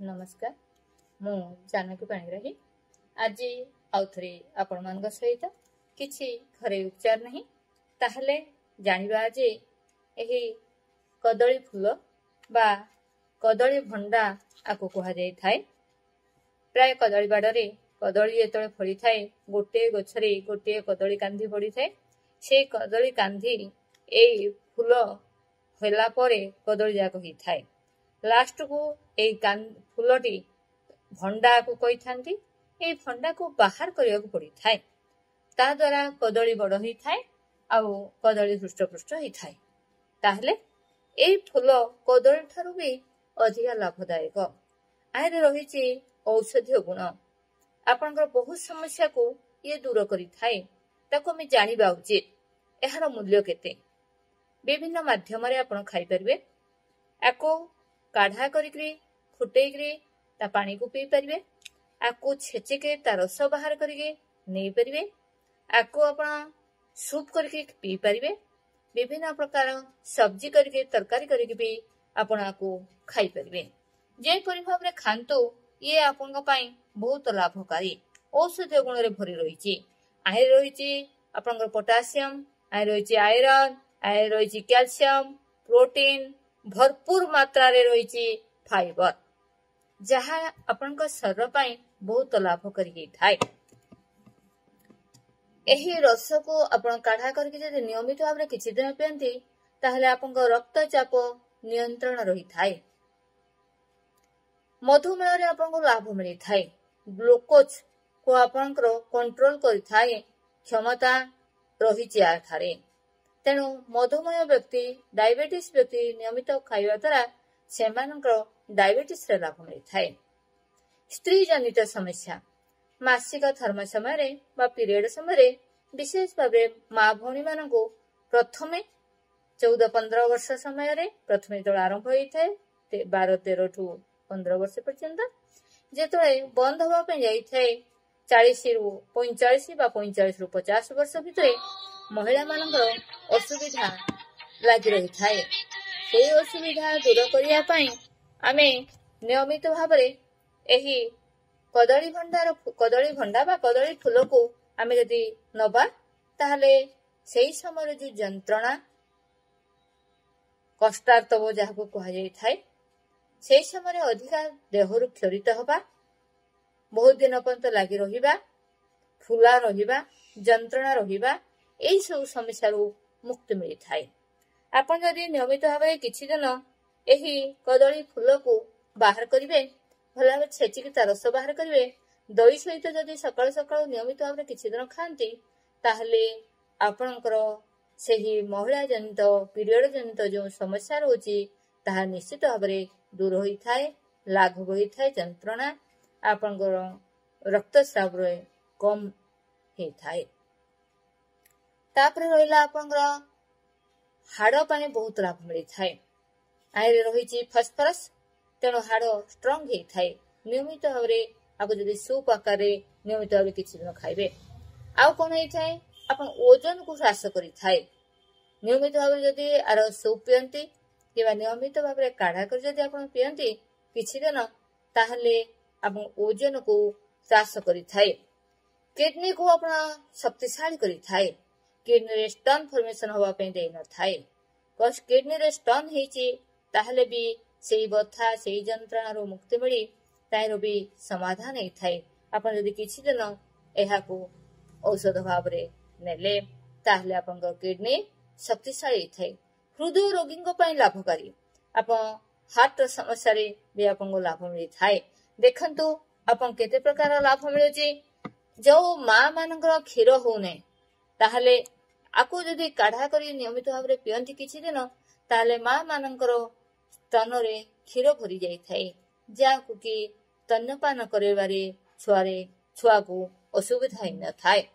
नमस्कार मु जानकी पाणिग्राही आज आउ थे आपण मान सहित किछि घरे उपचार नहीं ताहले जानिबा जे एही कदली फूल बा कदली भंडा आको कहा जाय थाए। प्राय कदली बाड़े कदली जेतळे फली थाए गोटे गछरे गोटे कदली कांधी पड़ी थाए। से कदली कांधी ए फूल होला परे कदली जाक ही थाए। लास्ट को ए फूलटी भंडा को कही थांती। ए भंडा को बाहर करिया को पड़ी थाए। ता द्वारा कदली बड़ ही थाए आउ कदली हृष्टपुष्ट ही थाए। ताहले ए फूल कदली ठारू भी अधिक लाभदायक। आरे रहिछि औषधीय गुण। आपनकर बहुत समस्या को ये दूर करि थाए। ताको हम जानिबा उचित एहार मूल्य केते। विभिन्न माध्यम रे आपण खाइ परबे। आको काढ़ा करिकरी फुटेकरी ता पानी को पी परिबे। आको छेचिके ता रस बाहर करिके नै परिबे। आको आपण सूप करके पी परिबे। विभिन्न प्रकार सब्जी करके तरकारी करके भी आपण आको खाइ परिबे। जे परि भाबरे खांतो ये आपनका पई बहुत लाभकारी औषधीय गुण रे भरी रहिछि। आइ रहिछि आपनकर पोटासियम, आइ रहिछि आयरन, आइ रहिछि कैल्शियम, प्रोटीन भरपूर मात्रा रे रहिछि फाइबर जहा आपनका शरीर पई बहुत लाभकारी हे थाए। एही रस को आपण काढ़ा करके जदि नियमित भाबरे किछि दिन पियंती ताहले आपनका रक्तचाप नियंत्रण रही थाए। मधुमेह रे आपनको लाभ मिली थाए। ग्लूकोज को आपनकर कंट्रोल करि थाए क्षमता रहिछि आठारे। तेणु मधुमेह व्यक्ति डायबिटीज व्यक्ति नियमित खाଇବା द्वारा सेमानकर डायबिटीज रे लाभ मिली थाए। स्त्री जनित समस्या मासिक धर्म समय बा पीरियड समय विशेष भाव माँ भौणी मान को प्रथमे 14-15 वर्ष समय प्रथमे जो आरंभ होता है 12-13 ठू 15 वर्ष पर्यंत जेतळे बंद होगा जाए 40 रु 45 बा 45 रु 50 वर्ष भितर महिला मानकर असुविधा लगी रही थाए। से असुविधा दूर करिया पई आमे नियमित भाबरे एही कदली भंडा बा कदली फूल को आमे यदि नबा ताहले सेही समय जो जंत्रणा कष्टार्तव जहाको कहा जाय थाए से समय अधिका देहरु क्षरित होबा बहुत दिन पर्यंत लगी रहिबा फुला रहिबा जंत्रणा रहिबा एई सब समस्या रु मुक्ति मिली थाए। आपण यदि नियमित भाबरे किछि दिन एही कदली फूल को बाहर करिवे भला छेचिक ता रस बाहर करिवे दही सहित जदि सकाळ सकाळ नियमित भाबरे किछि दिन खांती ताहले आपणकर सेही महिला जनित पीरियड जनित जो समस्या रहउची ताहा निश्चित भाबरे दूर होई थाए। लाघव होई थाए जंत्रणा आपणकर रक्तस्राव रे कम हे थाए। तापरे रहिला आपणकर हाड़ पाने बहुत लाभ मिली थाए। आइरे रहिछि फॉस्फोरस तेणु हाड़ स्ट्रॉन्ग हे थाए। नियमित भाबरे आपको जदि सूप आकार नियमित भाबरे किछि दिन खाइबे आउ कोन हे थाए आपण ओजन को ह्रास करि थाए। नियमित भाबरे जदि आरो सूप पियंती किबा नियमित भाबरे काढ़ा कर जदि आपण पियंती किछि दिन ताहले आपण ओजन को ह्रास करि थाए। किडनी को आपण शक्तिशाली करि थाए। किडनी रे स्टोन फॉर्मेशन होवा पे देई न थाए। कस किडनी रे स्टोन हेची ताहले भी सेही बथा सेही जंत्रणा रो मुक्ति मिली ताइरो भी समाधान हे थाए। आपण जदि किछि दिन एहा को औषध भाव रे नेले ताहले आपनकर किडनी शक्तिशाली हे थाए। हृदय रोगी को पई लाभकारी आपण हार्ट समस्या रे भी आपनको लाभ मिली थाए। देखंतु आपण केते प्रकार लाभ मिलुची। जो मां मानकर क्षीर होने ताहले आको जदि काढ़ा करी नियमित भाव रे पियंती किछि दिन ताहले मां मानकर स्तन रे क्षीर भरी जाई थाए जाको कि स्तनपान करेबारे छुआ को असुविधा ही न थाए।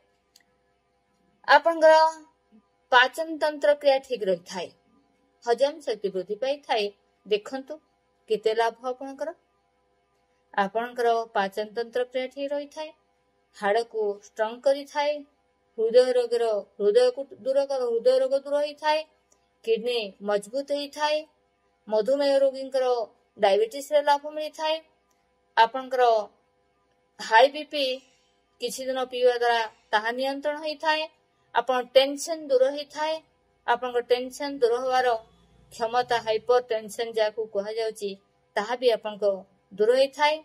आपनकर पाचन तंत्र क्रिया ठीक रही थाए। हजम शक्ति वृद्धि पाई थाए। देखंतु केते लाभ आपनकर पाचन तंत्र क्रिया ठीक रही थाए। हाड़ को स्ट्रॉन्ग करी थाए। हृदय को हृदय रोग दूर होई थाए। किडनी मजबूत होई थाए। मधुमेह रोगी डायबिटीज रे लाभ मिली थाए। आपणकर हाई बीपी किसी दिन पीवा द्वारा ताहा नियंत्रण होता है। आपण टेंशन दूर होता है। आपण टेंशन दूर होवार क्षमता हाइपर टेंशन जाकू कहा जाउची ताहा भी आपण दूर होता है।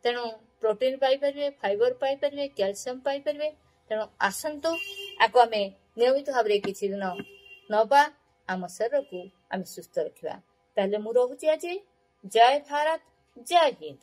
तेणु प्रोटीन पाई परिवे, फाइबर पाई परिवे, कैल्शियम पाई परिवे। तेणु आसंतु आको आमे नियमित भाव रे किछि दिन नबा आम शरीर को आमे सुस्थ रखिबा। ताले मु रहूची आज। जय भारत, जय हिंद।